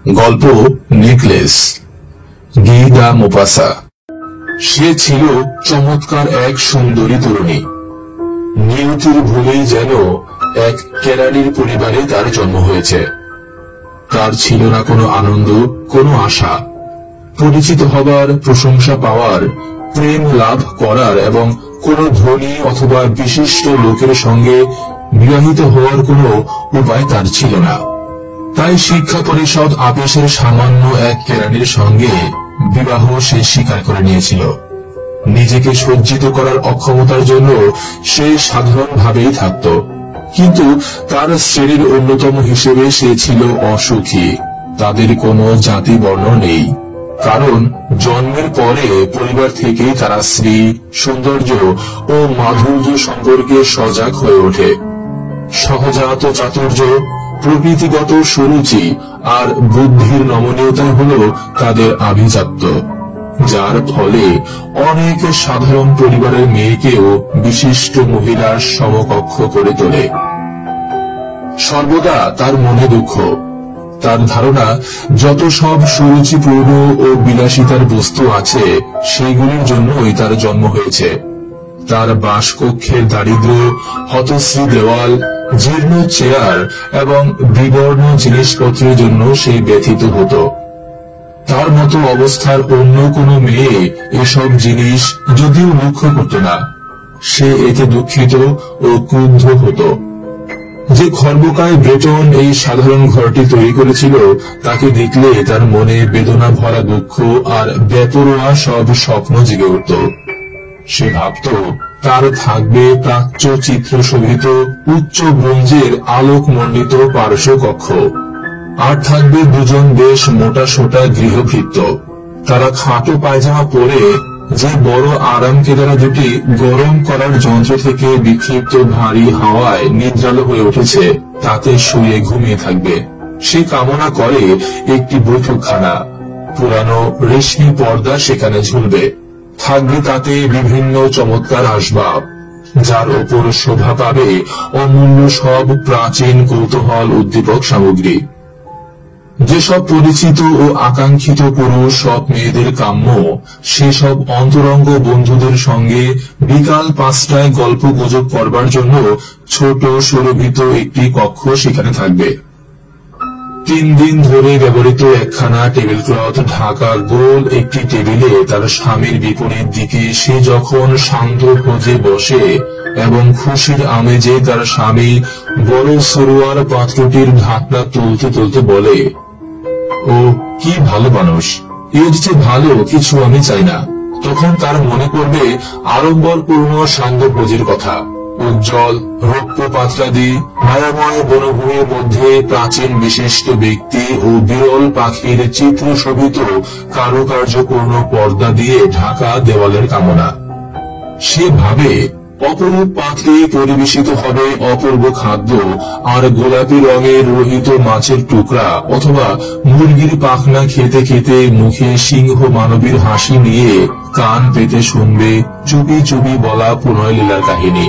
গল্প নেকলেস। গিদা মোপাসা। সে ছিল চমৎকার এক সুন্দরী তরুণী। নিয়তির ভুলেই যেন এক কেরানির পরিবারে তার জন্ম হয়েছে। তার ছিল না কোনো আনন্দ, কোনো আশা। পরিচিত হবার, প্রশংসা পাওয়ার, প্রেম লাভ করার এবং কোনো ধনী অথবা বিশিষ্ট লোকের সঙ্গে বিবাহিত হওয়ার কোনো উপায় তার ছিল না। তাই শিক্ষা পরিষদ আপিসের সামান্য এক কেরানির সঙ্গে বিবাহ সে স্বীকার করে নিয়েছিল। নিজেকে সজ্জিত করার অক্ষমতার জন্য সে সাধারণভাবেই থাকত, কিন্তু তার শ্রেণীর অন্যতম হিসেবে সে ছিল অসুখী। তাদের কোনো জাতি বর্ণ নেই, কারণ জন্মের পরে পরিবার থেকেই তারা শ্রী, সৌন্দর্য ও মাধুর্য সম্পর্কে সজাগ হয়ে ওঠে। সহজাত চাতুর্য, প্রকৃতিগত সুরুচি আর বুদ্ধির নমনীয়তা হল তাদের আভিজাত্য, যার ফলে অনেক সাধারণ পরিবারের মেয়েকেও বিশিষ্ট মহিলার সমকক্ষ করে তোলে। সর্বদা তার মনে দুঃখ। তার ধারণা, যত সব সুরুচিপূর্ণ ও বিলাসিতার বস্তু আছে সেইগুলির জন্যই তার জন্ম হয়েছে। তার বাসকক্ষের দারিদ্র্য, হতশ্রী দেওয়াল, জীর্ণ চেয়ার এবং বিবর্ণ জিনিসপত্রের জন্য সে ব্যথিত হতো। তার মতো অবস্থার অন্য কোনো মেয়ে এসব জিনিস যদিও লক্ষ্য করত না, সে এতে দুঃখিত ও ক্রুদ্ধ হতো। যে খর্বকায় ব্রেটন এই সাধারণ ঘরটি তৈরি করেছিল, তাকে দেখলে তার মনে বেদনা ভরা দুঃখ আর বেপরোয়া সব স্বপ্ন জেগে উঠত। সে ভাবত, তার থাকবে প্রাচ্য চিত্র শোভিত উচ্চ ব্রোঞ্জের আলোকমণ্ডিত পার্শ্ব কক্ষ, আর থাকবে দুজন বেশ মোটা সোটা গৃহভৃত্য। তারা খাটো পায়জামা পরে যে বড় আরাম কেদারা দুটি গরম করার যন্ত্র থেকে বিক্ষিপ্ত ভারী হাওয়ায় নিদ্রালো হয়ে উঠেছে, তাতে শুয়ে ঘুমিয়ে থাকবে। সে কামনা করে একটি বৈঠকখানা, পুরানো রেশমি পর্দা সেখানে ঝুলবে। থাকবে তাতে বিভিন্ন চমৎকার আসবাব, যার ওপর শোভা পাবে অমূল্য সব প্রাচীন কৌতূহল উদ্দীপক সামগ্রী। যেসব পরিচিত ও আকাঙ্ক্ষিত পুরুষ সব মেয়েদের কাম্য, সেসব অন্তরঙ্গ বন্ধুদের সঙ্গে বিকাল 5টায় গল্প গুজব করবার জন্য ছোট সুরভিত একটি কক্ষ সেখানে থাকবে। 3 দিন ধরে ব্যবহৃত একখানা টেবিল ক্লথ ঢাকা গোল একটি টেবিলে তার স্বামীর বিপরীত দিকে সে যখন শান্ত ভোজে বসে এবং খুশির আমেজে তার স্বামী বড় সরোয়ার পাত্রটির ঢাকনা তুলতে তুলতে বলে, ও কি ভালো মানুষ, এর চেয়ে ভালো কিছু আমি চাই না, তখন তার মনে পড়বে আড়ম্বরপূর্ণ সান্ধ্যভোজের কথা। উজ্জ্বল রৌপ্য পাত্রাদি, মায়াময় বনভূমির মধ্যে প্রাচীন বিশিষ্ট ব্যক্তি ও বিরল পাখির চিত্র শোভিত কারুকার্যপূর্ণ পর্দা দিয়ে ঢাকা দেওয়ালের কামনা। সে ভাবে, অপরূপ পাত্রে পরিবেশিত হবে অপূর্ব খাদ্য, আর গোলাপি রঙের রোহিত মাছের টুকরা অথবা মুরগির পাখনা খেতে খেতে মুখে সিংহ মানবীর হাসি নিয়ে কান পেতে শুনবে চুপি চুপি বলা প্রণয় লীলার কাহিনী।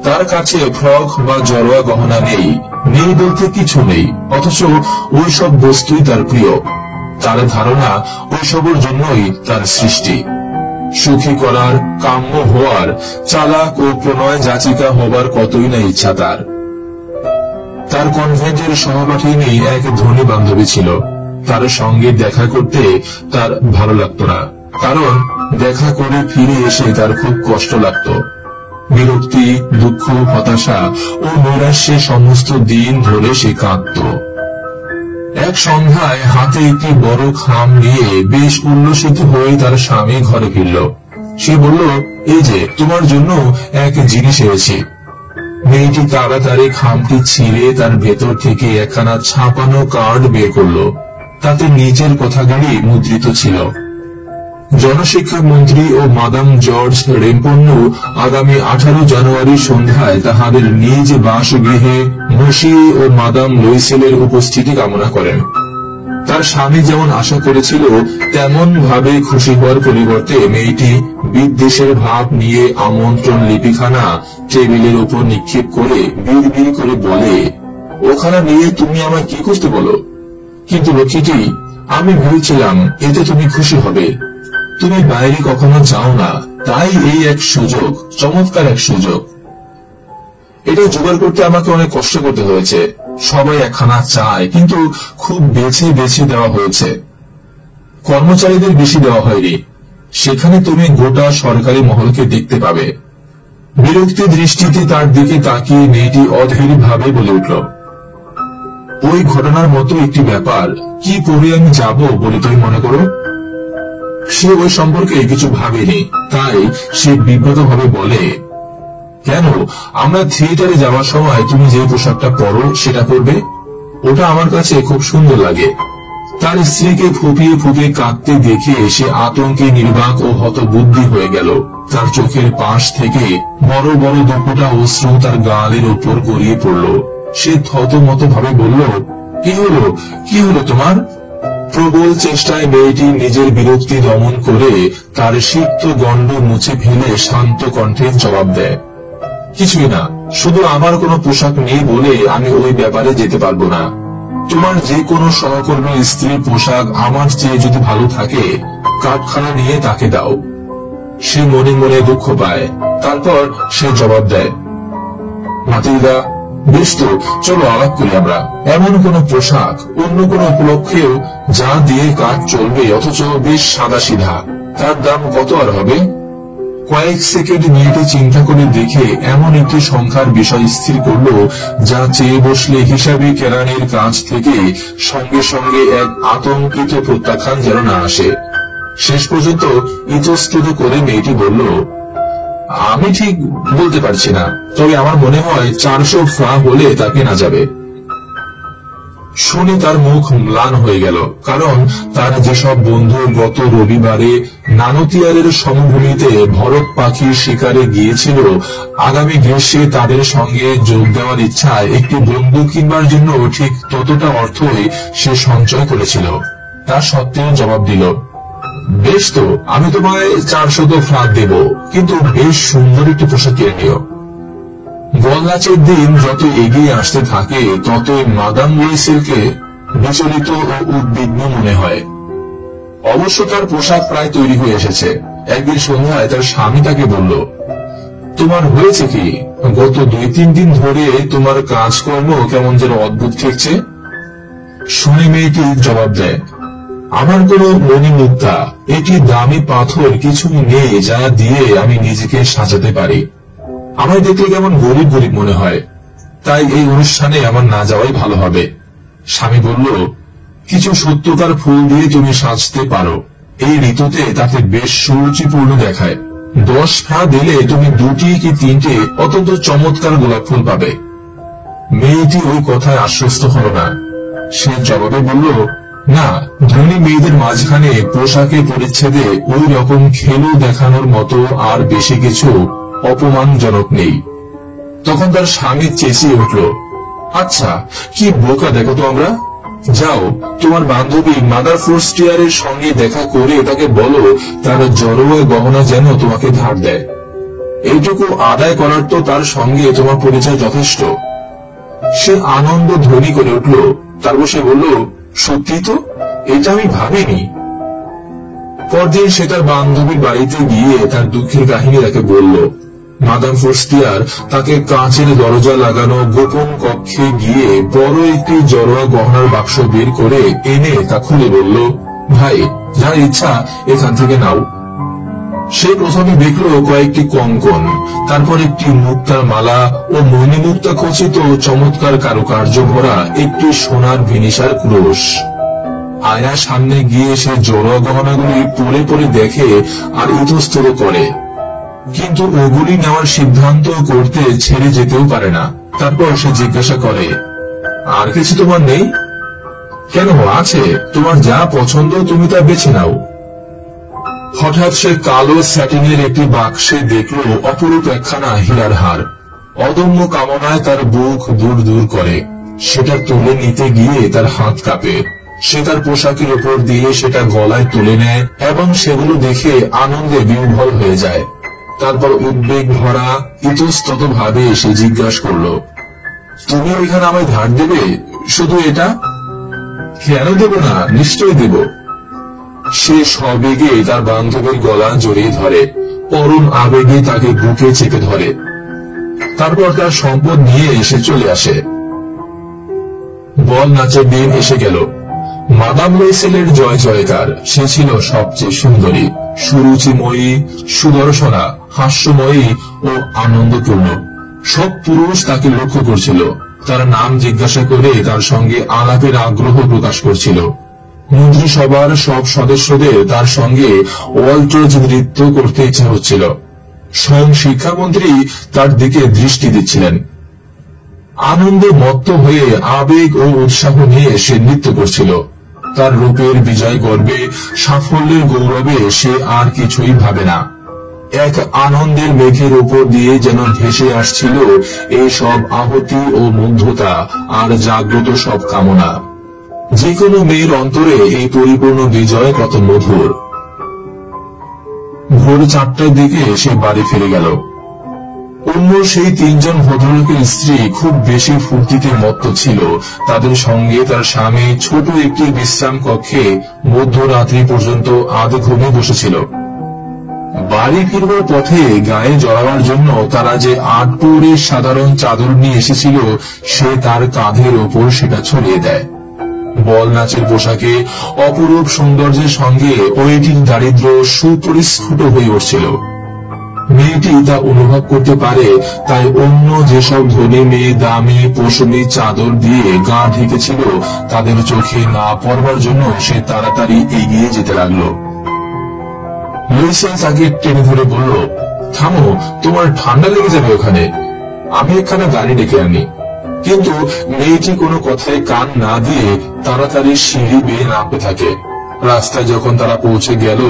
তার কাছে ফ্রক বা জড়োয়া গহনা নেই, নেই বলতে কিছু নেই, অথচ ওইসব বস্তুই তার প্রিয়। তার ধারণা, ওইসবের জন্যই তার সৃষ্টি। সুখী করার, কাম্য হওয়ার, চালাক ও প্রণয় যাচিকা হবার কতই না ইচ্ছা তার। তার কনভেন্টের সহপাঠিনী এক ধনী বান্ধবী ছিল। তার সঙ্গে দেখা করতে তার ভালো লাগতো না, কারণ দেখা করে ফিরে এসে তার খুব কষ্ট লাগতো। বিরক্তি, দুঃখ, হতাশা ও নৈরাশ্যে সমস্ত দিন ধরে সে কাঁদত। এক সন্ধ্যায় হাতে একটি বড় খাম নিয়ে বেশ উল্লসিত হয়ে তার স্বামী ঘরে ফিরল। সে বলল, এই যে তোমার জন্য এক জিনিস এনেছি। মেয়েটি তাড়াতাড়ি খামটি ছিঁড়ে তার ভেতর থেকে একখানা ছাপানো কার্ড বের করল। তাতে নিজের কথাগুলি মুদ্রিত ছিল। জনশিক্ষা মন্ত্রী ও মাদাম জর্জ রেম্পন্নু আগামী 18 জানুয়ারি সন্ধ্যায় তাহাদের নিজ বাসগৃহে মসি ও মাদাম লুইসেলের উপস্থিতি কামনা করেন। তার স্বামী যেমন আশা করেছিল তেমন ভাবে খুশি হওয়ার পরিবর্তে মেয়েটি বিদ্বেষের ভাব নিয়ে আমন্ত্রণ লিপিখানা টেবিলের উপর নিক্ষেপ করে বিড়বিড় করে বলে, ওখানে নিয়ে তুমি আমায় কি করতে বলো? কিন্তু লক্ষ্মীটি, আমি ভেবেছিলাম এতে তুমি খুশি হবে। তুমি বাইরে কখনো যাও না, তাই এই এক সুযোগ, চমৎকার এক সুযোগ। এটা জোগাড় করতে আমাকে অনেক কষ্ট করতে হয়েছে। সবাই একখানা চায়, কিন্তু খুব বেছে বেছে দেওয়া হয়েছে। কর্মচারীদের বেশি দেওয়া হয়নি। সেখানে তুমি গোটা সরকারি মহলকে দেখতে পাবে। বিরক্তি দৃষ্টিতে তার দিকে তাকিয়ে মেয়েটি অধীর ভাবে বলে উঠল, ওই ঘটনার মতো একটি ব্যাপার কি করে আমি যাব বলে তুমি মনে করো? সে ওই সম্পর্কে কিছু ভাবেনি, তাই সে বিব্রত ভাবে বলে, কেন, আমরা থিয়েটারে যাওয়ার সময় তুমি যে পোশাকটা পরো সেটা পরবে। ওটা আমার কাছে খুব সুন্দর লাগে। তার স্ত্রীকে ফুপিয়ে ফুপিয়ে কাঁদতে দেখে সে আতঙ্কে নির্বাক ও হতবুদ্ধি হয়ে গেল। তার চোখের পাশ থেকে বড় বড় দুপোটা অশ্রু তার গালের উপর গড়িয়ে পড়ল। সে থতমত ভাবে বলল, কি হলো, কি হলো তোমার? প্রবল চেষ্টায় মেয়েটি নিজের বিরক্তি দমন করে তার সিক্ত গণ্ড মুছে ফেলে শান্ত কণ্ঠে জবাব দেয়, কিছুই না, শুধু আমার কোনো পোশাক নেই বলে আমি ওই ব্যাপারে যেতে পারবো না। তোমার যে কোনো সহকর্মীর স্ত্রীর পোশাক আমার চেয়ে যদি ভালো থাকে, কারখানা নিয়ে তাকে দাও। সে মনে মনে দুঃখ পায়। তারপর সে জবাব দেয়, মাতিলদা, বেশ তো, চলো আলাপ করি আমরা। এমন কোন পোশাক, অন্য কোন উপলক্ষেও যা দিয়ে কাজ চলবে, অথচ বেশ সাদা সিধা। তার দাম কত আর হবে? কয়েক সেকেন্ড মেয়েটি চিন্তা করে দেখে এমন একটি সংখ্যার বিষয় স্থির করল, যা চেয়ে বসলে হিসাবি কেরানির কাছ থেকে সঙ্গে সঙ্গে এক আতঙ্কিত প্রত্যাখ্যান যেন না আসে। শেষ পর্যন্ত ইতস্তত করে মেয়েটি বলল, আমি ঠিক বলতে পারছি না, তবে আমার মনে হয় 400 ফ্রা হলে তা কেনা যাবে। শুনে তার মুখ ম্লান হয়ে গেল, কারণ তার যেসব বন্ধু গত রবিবারে নানতিয়ারের সমভূমিতে ভরত পাখির শিকারে গিয়েছিল, আগামী গ্রীষ্মে তাদের সঙ্গে যোগ দেওয়ার ইচ্ছায় একটি বন্দুক কিনবার জন্য ঠিক ততটা অর্থই সে সঞ্চয় করেছিল। তা সত্ত্বেও জবাব দিল, বেশ তো, আমি তোমায় 400 ফ্রা দেব, কিন্তু বেশ সুন্দর একটি পোশাক কিনে নিও। বলনাচের দিন যত এগিয়ে আসতে থাকে, ততই মাদাম লুইসেলকে বিচলিত ও উদ্বিগ্ন মনে হয়। অবশ্য তার পোশাক প্রায় তৈরি হয়ে এসেছে। একদিন সন্ধ্যায় তার স্বামী তাকে বলল, তোমার হয়েছে কি? গত 2-3 দিন ধরে তোমার কাজকর্ম কেমন যেন অদ্ভুত ঠেকছে। শুনে মেয়েটি জবাব দেয়, আমার কোনো মণিমুক্তা, এটি দামি পাথর কিছুই নেই যা দিয়ে আমি নিজেকে সাজাতে পারি। আমায় দেখলে কেমন গরিব গরিব মনে হয়, তাই এই অনুষ্ঠানে আমার না যাওয়াই ভালো হবে। স্বামী বলল, কিছু সত্যকার ফুল দিয়ে তুমি সাজতে পারো। এই ঋতুতে তাকে বেশ সুরুচিপূর্ণ দেখায়। 10 ফ্রা দিলে তুমি 2টি কি 3টে অত্যন্ত চমৎকার গোলাপ ফুল পাবে। মেয়েটি ওই কথায় আশ্বস্ত হল না। সে জবাবে বলল, না, ধনী মেয়েদের মাঝখানে পোশাকে পরিচ্ছেদে ওই রকম খেলো দেখানোর মতো আর বেশি কিছু অপমানজনক নেই। তখন তার স্বামী চেঁচিয়ে উঠল, আচ্ছা, কি বোকা দেখো তো আমরা। যাও, তোমার বান্ধবী মাদার ফোর্স্টিয়ারের সঙ্গে দেখা করে তাকে বলো তার জড়োয়া গহনা যেন তোমাকে ধার দেয়। এইটুকু আদায় করার তো তার সঙ্গে তোমার পরিচয় যথেষ্ট। সে আনন্দ ধ্বনি করে উঠল। তারপর সে বলল, সত্যি তো, এটা আমি ভাবিনি। পরদিন সে তার বান্ধবীর বাড়িতে গিয়ে তার দুঃখের কাহিনী তাকে বলল। মাদাম ফোর্স্টিয়ার তাকে কাঁচের দরজা লাগানো গোপন কক্ষে গিয়ে বড় একটি জড়োয়া গহনার বাক্স বের করে এনে তা খুলে বলল, ভাই, যার ইচ্ছা এখান থেকে নাও। সে প্রথমে দেখল কয়েকটি কঙ্কন, তারপর একটি মুক্তার মালা ও মণিমুক্তা খচিত চমৎকার কারুকার্য ভরা একটি সোনার ভিনিসার ক্রোশ। আয়নার সামনে গিয়ে সে জড়োয়া গহনাগুলি পরে পরে দেখে আর ইতস্তত করে, কিন্তু ওগুলি নেওয়ার সিদ্ধান্ত করতে ছেড়ে যেতেও পারে না। তারপর সে জিজ্ঞাসা করে, আর কিছু তোমার নেই? কেন, আছে, তোমার যা পছন্দ তুমি তা বেছে নাও। হঠাৎ সে কালো স্যাটিনের একটি বাক্সে দেখল অপরূপ একখানা হীরার হার। অদম্য কামনায় তার বুক দূর দূর করে। সেটা তুলে নিতে গিয়ে তার হাত কাঁপে। সে তার পোশাকের উপর দিয়ে সেটা গলায় তুলে নেয় এবং সেগুলো দেখে আনন্দে বিহ্বল হয়ে যায়। তারপর উদ্বেগ ভরা ইতস্তত ভাবে সে জিজ্ঞাসা করল, তুমি ওইখানে আমায় ধার দেবে? শুধু এটা? কেন দেব না, নিশ্চয় দেব। সে সবেগে তার বান্ধবীর গলা জড়িয়ে ধরে, পরম আবেগে তাকে বুকে চেপে ধরে। তারপর তার সম্পদ নিয়ে এসে চলে আসে। বল নাচের দিন এসে গেল। মাদাম লুইসেলের জয় জয়কার। সে ছিল সবচেয়ে সুন্দরী, সুরুচিময়ী, সুদর্শনা, হাস্যময়ী ও আনন্দপূর্ণ। সব পুরুষ তাকে লক্ষ্য করছিল, তার নাম জিজ্ঞাসা করে তার সঙ্গে আলাপের আগ্রহ প্রকাশ করছিল। মন্ত্রিসভার সব সদস্যদের তার সঙ্গে ওয়াল্টজ নৃত্য করতে ইচ্ছা হচ্ছিল। স্বয়ং শিক্ষামন্ত্রী তার দিকে দৃষ্টি দিচ্ছিলেন। আনন্দে মত্ত হয়ে আবেগ ও উৎসাহ নিয়ে সে নৃত্য করছিল। তার রূপের বিজয় গর্বে, সাফল্যের গৌরবে সে আর কিছুই ভাবে না। এক আনন্দের মেঘের উপর দিয়ে যেন ভেসে আসছিল এই সব আহতি ও মুগ্ধতা আর জাগ্রত সব কামনা। যে কোনো মেয়ের অন্তরে এই পরিপূর্ণ বিজয় কত মধুর। ভোর 4টার দিকে সে বাড়ি ফিরে গেল। অন্য সেই 3 জন ভদ্রলোকের স্ত্রী খুব বেশি ফুর্তিতে মত্ত ছিল। তাদের সঙ্গে তার স্বামী ছোট একটি বিশ্রাম কক্ষে মধ্যরাত্রি পর্যন্ত আধ ঘুমে বসেছিল। বাড়ি ফিরবার পথে গায়ে জড়াবার জন্য তারা যে 8 পৌরের সাধারণ চাদর নিয়ে এসেছিল, সে তার কাঁধের ওপর সেটা ছড়িয়ে দেয়। বল নাচের পোশাকে অপরূপ সৌন্দর্যের সঙ্গে ওয়েটিং দারিদ্র সুপরিস্ফুট হয়ে উঠছিল। মেয়েটি তা অনুভব করতে পারে, তাই অন্য যেসব ধনী মেয়ে দামি পশমি চাদর দিয়ে গা ঢেকেছিল, তাদের চোখে না পড়বার জন্য সে তাড়াতাড়ি এগিয়ে যেতে লাগলো। লুইসেল তাকে টেনে ধরে বলল, থামো, তোমার ঠান্ডা লেগে যাবে ওখানে, আমি একখানা গাড়ি ডেকে আনি। কিন্তু মেয়েটি কোনো কথায় কান না দিয়ে তাড়াতাড়ি সিঁড়ি বেয়ে নামতে থাকে। রাস্তায় যখন তারা পৌঁছে গেল,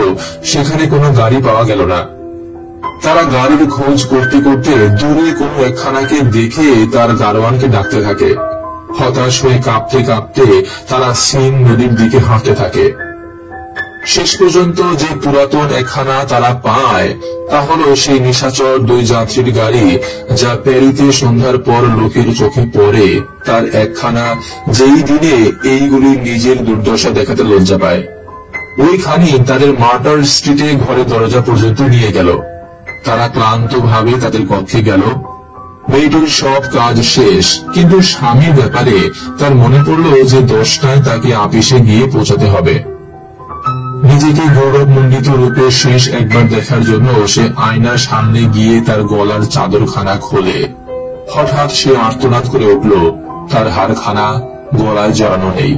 সেখানে কোনো গাড়ি পাওয়া গেল না। তারা গাড়ির খোঁজ করতে করতে দূরে কোনো একখানাকে দেখে তার গাড়োয়ানকে ডাকতে থাকে। হতাশ হয়ে কাঁপতে কাঁপতে তারা সিন নদীর দিকে হাঁটতে থাকে। শেষ পর্যন্ত যে পুরাতন একখানা তারা পায়, তা হলো সেই নিশাচর 2 যাত্রীর গাড়ি, যা প্যারিতে সন্ধ্যার পর লোকের চোখে পড়ে, তার একখানা, যেই দিনে এইগুলি নিজের দুর্দশা দেখাতে লজ্জা পায়। ওইখানি তাদের মার্টার স্ট্রিটে ঘরে দরজা পর্যন্ত নিয়ে গেল। তারা ক্লান্ত ভাবে তাদের কক্ষে গেল। মেয়েটির সব কাজ শেষ, কিন্তু স্বামীর ব্যাপারে তার মনে পড়ল যে 10টায় তাকে আপিসে গিয়ে পৌঁছাতে হবে। নিজেকে গৌরবমণ্ডিত রূপে শেষ একবার দেখার জন্য সে আয়নার সামনে গিয়ে তার গলার চাদরখানা খোলে। হঠাৎ সে আর্তনাদ করে উঠল, তার হাড়খানা গলায় জড়ানো নেই।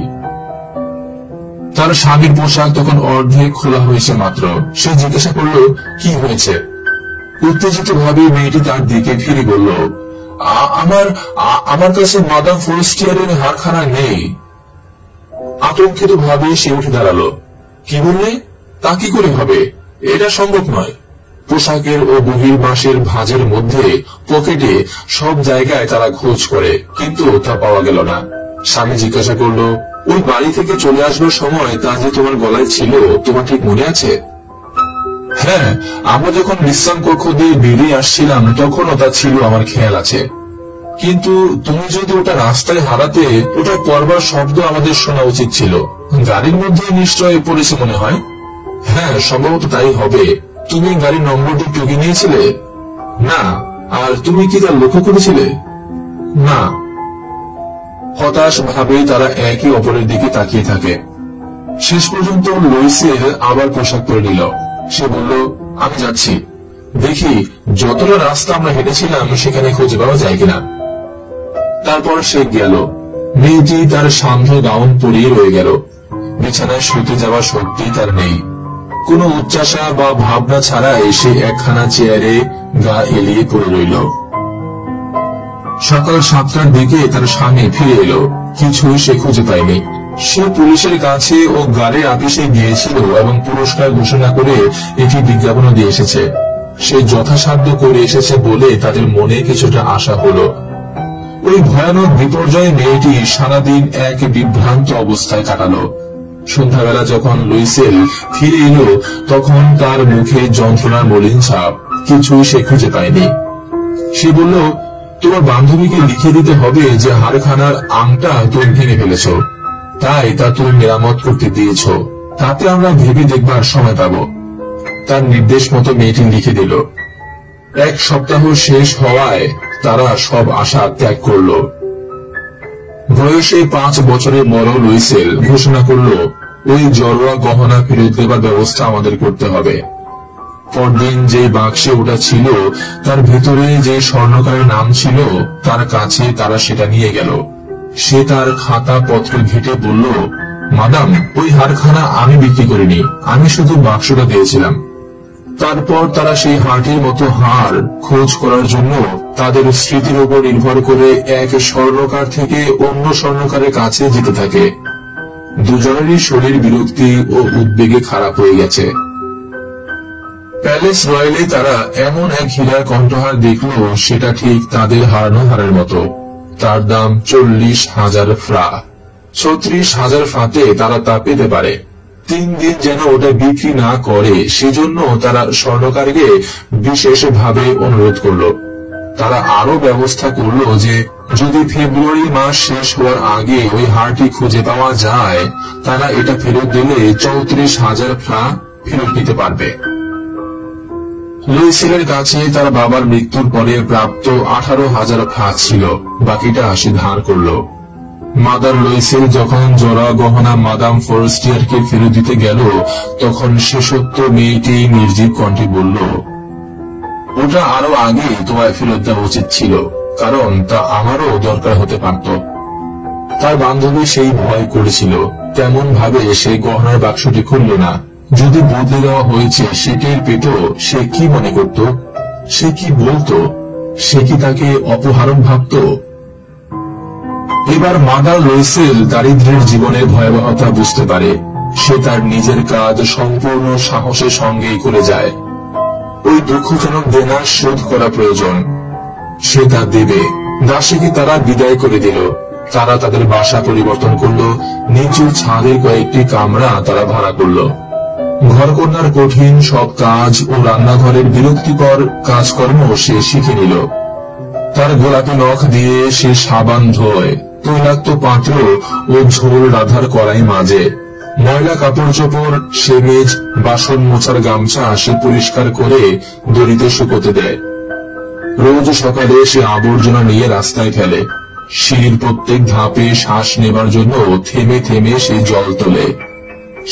তার স্বামীর পোশাক তখন অর্ধেক খোলা হয়েছে মাত্র। সে জিজ্ঞাসা করল, কি হয়েছে? উত্তেজিত ভাবে মেয়েটি তার দিকে ফিরে বলল, আমার কাছে মাদাম ফোরেস্টিয়ারের হাড়খানা নেই। আতঙ্কিত ভাবে সে উঠে দাঁড়ালো। কি বললে? তা কি করে হবে? এটা সম্ভব নয়। পোশাকের ও বহির্বাসের ভাঁজের মধ্যে, পকেটে, সব জায়গায় তারা খোঁজ করে, কিন্তু তা পাওয়া গেল না। স্বামী জিজ্ঞাসা করলো, ওই বাড়ি থেকে চলে আসবার সময় তা যে তোমার গলায় ছিল, তোমার ঠিক মনে আছে? হ্যাঁ, আমরা যখন বিশ্রাম কক্ষ দিয়ে বেরিয়ে আসছিলাম তখনও তা ছিল, আমার খেয়াল আছে। কিন্তু তুমি যদি ওটা রাস্তায় হারাতে, ওটা পড়বার শব্দ আমাদের শোনা উচিত ছিল। গাড়ির মধ্যে নিশ্চয় পড়েছে মনে হয়। হ্যাঁ, সম্ভবত তাই হবে। তুমি গাড়ির নম্বরটি টুকে নিয়েছিলে? না। আর তুমি কি তা লক্ষ্য করেছিলে? না। হতাশ ভাবে তারা একে অপরের দিকে তাকিয়ে থাকে। শেষ পর্যন্ত লুইসেল আবার পোশাক পরে নিল। সে বলল, আমি যাচ্ছি, দেখি যতটা রাস্তা আমরা হেঁটেছিলাম সেখানে খুঁজে পাওয়া যায় কিনা। তারপর সে গেল। মেয়েটি তার সান্ধ্য গাউন পরিয়ে রয়ে গেল। বিছানায় শুতে যাওয়া শক্তি তার নেই। কোনো উচ্চাসা বা ভাবনা ছাড়াই সে একখানা চেয়ারে গা এলিয়ে পড়ে রইল। সকাল 7টার দিকে তার স্বামী ফিরে এলো। কিছুই সে খুঁজে পায়নি। সে পুলিশের কাছে ও গাড়ির আপিসে গিয়েছিল এবং পুরস্কার ঘোষণা করে একটি বিজ্ঞাপনও দিয়ে এসেছে। সে যথাসাধ্য করে এসেছে বলে তাদের মনে কিছুটা আশা হলো। ওই ভয়ানক বিপর্যয় মেয়েটি সারাদিন এক বিভ্রান্ত অবস্থায় কাটালো। সন্ধ্যাবেলা যখন লুইসেল ফিরে এলো, তখন তার মুখে যন্ত্রণার মলিন ছাপ। কিছুই সে খুঁজে পায়নি। সে বলল, তোমার বান্ধবীকে লিখে দিতে হবে যে হাড়খানার আংটা তুমি ভেঙে ফেলেছ। তাই তা তুমি মেরামত করতে দিয়েছ, তাতে আমরা ভেবে দেখবার সময় পাব। তার নির্দেশ মতো মেয়েটি লিখে দিল। 1 সপ্তাহ শেষ হওয়ায় তারা সব আশা ত্যাগ করল। বয়সে 5 বছরের বড় লুইসেল ঘোষণা করল, ওই জড়োয়া গহনা ফেরত দেবার ব্যবস্থা আমাদের করতে হবে। পরদিন যে বাক্সে ওটা ছিল তার ভেতরে যে স্বর্ণকারের নাম ছিল তার কাছে তারা সেটা নিয়ে গেল। সে তার খাতা পত্র ঘেটে বলল, মাদাম, ওই হারখানা আমি বিক্রি করিনি, আমি শুধু বাক্সটা দিয়েছিলাম। তারপর তারা সেই হারটির মতো হার খোঁজ করার জন্য তাদের স্মৃতির উপর নির্ভর করে এক স্বর্ণকার থেকে অন্য স্বর্ণকারের কাছে যেতে থাকে। দুজনেরই শরীর বিরক্তি ও উদ্বেগে খারাপ হয়ে গেছে। প্যালেস রয়্যালে তারা এমন এক হীরার কণ্ঠহার দেখল, সেটা ঠিক তাদের হারানো হারের মতো। তার দাম 40,000 ফ্রা। 36,000 ফ্রাতে তারা তা পেতে পারে। 3 দিন যেন ওটা বিক্রি না করে সেজন্য তারা স্বর্ণকারকে বিশেষভাবে অনুরোধ করল। তারা আরো ব্যবস্থা করল যে যদি ফেব্রুয়ারি মাস শেষ হওয়ার আগে ওই হারটি খুঁজে পাওয়া যায় তারা এটা ফেরত দিলে 34,000 ফ্রা ফেরত নিতে পারবে। লুইসেলের কাছে তার বাবার মৃত্যুর পরে প্রাপ্ত 18,000 ফ্রা ছিল, বাকিটা সে ধার করল। মাদার লুইসেল যখন জোড়া গহনা মাদাম ফরেস্টিয়ারকে ফেরত দিতে গেল তখন শেষোক্ত মেয়েটি নির্জীব কণ্ঠে বলল, ওটা আরো আগে তোমায় ফেরত দেওয়া উচিত ছিল, কারণ তা আমারও দরকার হতে পারত। তার বান্ধবী সেই ভয় করেছিল, তেমন ভাবে সে গহনার বাক্সটি খুলল না। যদি বদলে দেওয়া হয়েছে সেটাই পেত, সে কি মনে করত? সে কি বলতো? সে কি তাকে অপহরণ ভাবত? এবার মাদার লুইসেল দারিদ্র্যের জীবনের ভয়াবহতা বুঝতে পারে। সে তার নিজের কাজ সম্পূর্ণ সাহসের সঙ্গেই করে যায়। ওই দুঃখজনক দেনা শোধ করা প্রয়োজন, সে তা দেবে। দাসীকে তারা বিদায় করে দিল। তারা তাদের বাসা পরিবর্তন করল। নিচু ছাদের কয়েকটি কামরা তারা ভাড়া করল। ঘরকন্যার কঠিন সব কাজ ও রান্নাঘরের বিরক্তিকর কাজকর্ম সে শিখে নিল। তার গোলাপি নখ দিয়ে সে সাবান ধোয়, তৈলাক্ত পাত্র ও ঝোল রাধার কড়াই মাজে। ময়লা কাপড় চোপড়, সেমেজ, বাসন মোছার গামছা সে পরিষ্কার করে দড়িতে শুকোতে দেয়। রোজ সকালে সে আবর্জনা নিয়ে রাস্তায় ফেলে। সিঁড়ির প্রত্যেক ধাপে শ্বাস নেবার জন্য থেমে থেমে সে জল তোলে।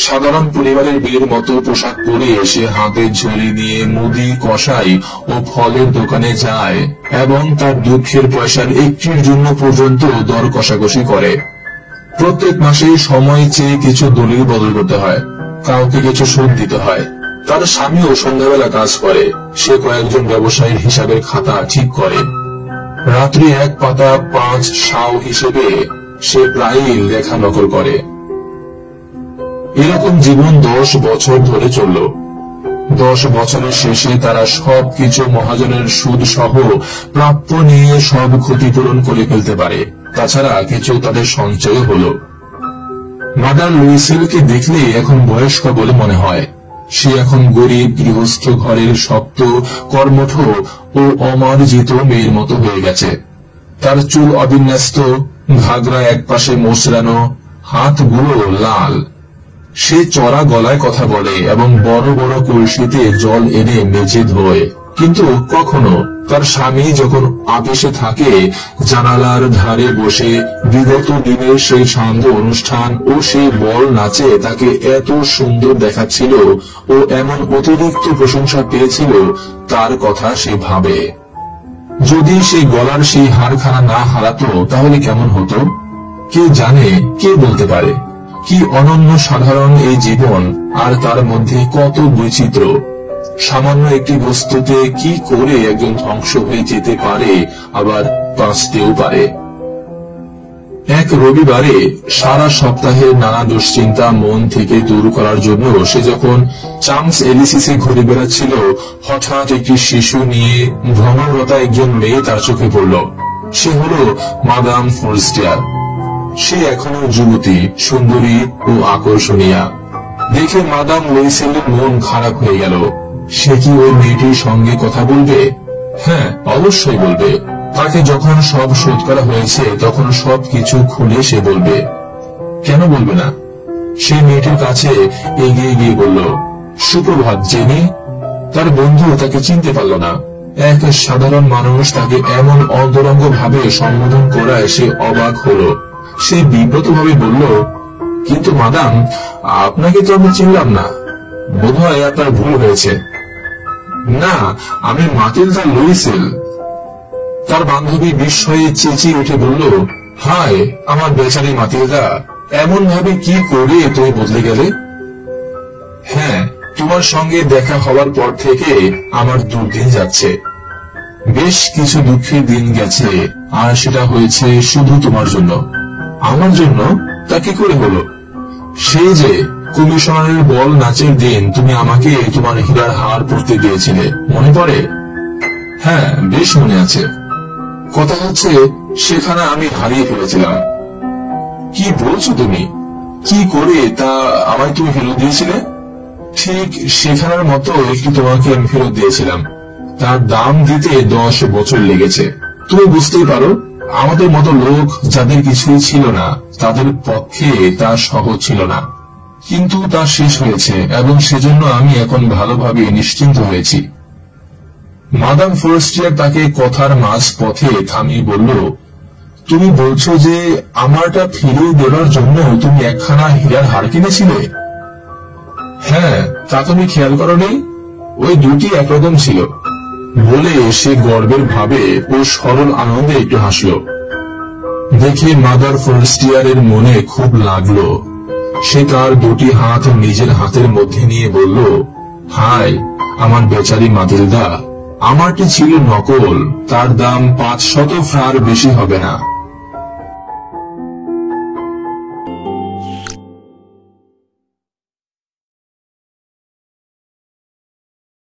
সাধারণ পরিবারের মেয়ের মতো পোশাক পরে সে হাতে ঝুলি নিয়ে মুদি, কসাই ও ফলের দোকানে যায় এবং তার দুঃখের পয়সার একটির জন্য পর্যন্ত দর কষাকষি করে। প্রত্যেক মাসে সময় চেয়ে কিছু দলিল বদল করতে হয়, কাউকে কিছু সুদ দিতে হয়। তার স্বামীও সন্ধ্যাবেলা কাজ করে। সে কয়েকজন ব্যবসায়ীর হিসাবের খাতা ঠিক করে। রাত্রি 1 পাতা 5 শাও হিসেবে সে প্রায়ই লেখা নকল করে। এরকম জীবন 10 বছর ধরে চলল। 10 বছরের শেষে তারা সবকিছু মহাজনের সুদ সহ প্রাপ্য নিয়ে সব ক্ষতিপূরণ করে ফেলতে পারে। তাছাড়া কিছু তাদের সঞ্চয় হলো। মাদার লুইসেলকে দেখলে এখন বয়স্ক বলে মনে হয়। সে এখন গরিব গৃহস্থ ঘরের শক্ত, কর্মঠ ও অমার্জিত মেয়ের মতো হয়ে গেছে। তার চুল অবিন্যস্ত, ঘাগরা একপাশে মোচড়ানো, হাতগুলো লাল। সে চড়া গলায় কথা বলে এবং বড় বড় কলসিতে জল এনে মেজে ধোয়। কিন্তু কখনো তার স্বামী যখন আপিসে থাকে জানালার ধারে বসে বিগত দিনের সেই সান্ধ্য অনুষ্ঠান ও সেই বল নাচে তাকে এত সুন্দর দেখাচ্ছিল ও এমন অতিরিক্ত প্রশংসা পেয়েছিল, তার কথা সে ভাবে। যদি সেই গলার সেই হারখানা না হারাতো তাহলে কেমন হতো? কে জানে, কে বলতে পারে? কি অনন্য সাধারণ এই জীবন, আর তার মধ্যে কত বৈচিত্র্য। সামান্য একটি বস্তুতে কি করে একজন ধ্বংস হয়ে যেতে পারে, আবার বাঁচতেও পারে। এক রবিবারে সারা সপ্তাহের নানা দুশ্চিন্তা মন থেকে দূর করার জন্য সে যখন চামস এলিসিসে ঘুরে বেড়াচ্ছিল, হঠাৎ একটি শিশু নিয়ে ভ্রমণরতা একজন মেয়ে তার চোখে পড়ল। সে হল মাদাম ফরেস্টিয়ার। সে এখনো যুবতী, সুন্দরী ও আকর্ষণীয়া। দেখে মাদাম লুইসেলের মন খারাপ হয়ে গেল। সে কি ওই মেয়েটির সঙ্গে কথা বলবে? হ্যাঁ, অবশ্যই বলবে। তাকে যখন সব শোধ করা হয়েছে তখন সবকিছু খুলে সে বলবে। কেন বলবে না? সে মেয়েটির কাছে এগিয়ে গিয়ে বলল, সুপ্রভাত জেনি। তার বন্ধু তাকে চিনতে পারল না। এক সাধারণ মানুষ তাকে এমন অন্তরঙ্গ ভাবে সম্বোধন করায় সে অবাক হলো। সে বিব্রত ভাবে বলল, কিন্তু মাদাম, আপনাকে তো আমি চিনলাম না। বোধহয় আপনার ভুল হয়েছে। না, আমি মাতিলদা লুইসেল। তার বান্ধবী বিস্ময়ে চেঁচিয়ে উঠে বলল, হায় আমার বেচারি মাতিলদা, এমন ভাবে কি করে তুমি বদলে গেলে? হ্যাঁ, তোমার সঙ্গে দেখা হওয়ার পর থেকে আমার দুর্দিন যাচ্ছে। বেশ কিছু দুঃখের দিন গেছে, আর সেটা হয়েছে শুধু তোমার জন্য। আমার জন্য তা কি করে হলো? সেই যে কমিশনারের বল নাচের দিন তুমি আমাকে তোমার হীরার হার পরতে দিয়েছিলে, মনে পড়ে? হ্যাঁ, বেশ মনে আছে। কথা হচ্ছে সেখানে আমি হারিয়ে ফেলেছিলাম। কি বলছো তুমি? কি করে তা আমায় তুমি ফেরত দিয়েছিলে? ঠিক সেখানের মতো একটি তোমাকে আমি ফেরত দিয়েছিলাম। তার দাম দিতে 10 বছর লেগেছে। তুমি বুঝতেই পারো, আমাদের মতো লোক যাদের কিছুই ছিল না তাদের পক্ষে তা সহজ ছিল না। কিন্তু তা শেষ হয়েছে এবং সেজন্য আমি এখন ভালোভাবে নিশ্চিন্ত হয়েছি। মাদাম ফরেস্টিয়ার তাকে কথার মাঝ পথে থামিয়ে বলল, তুমি বলছো যে আমারটা ফিরিয়ে দেওয়ার জন্য তুমি একখানা হীরার হার কিনেছিলে? হ্যাঁ, তা তুমি খেয়াল করোনি? ওই দুটি একরকম ছিল। বলে সে গর্বের ভাবে ও সরল আনন্দে একটু হাসল। দেখে মাদার ফরেস্টিয়ারের মনে খুব লাগলো। সে তার দুটি হাত নিজের হাতের মধ্যে নিয়ে বলল, হায় আমার বেচারি মাতিলদা, আমারটি ছিল নকল। তার দাম 500 ফ্রার বেশি হবে না।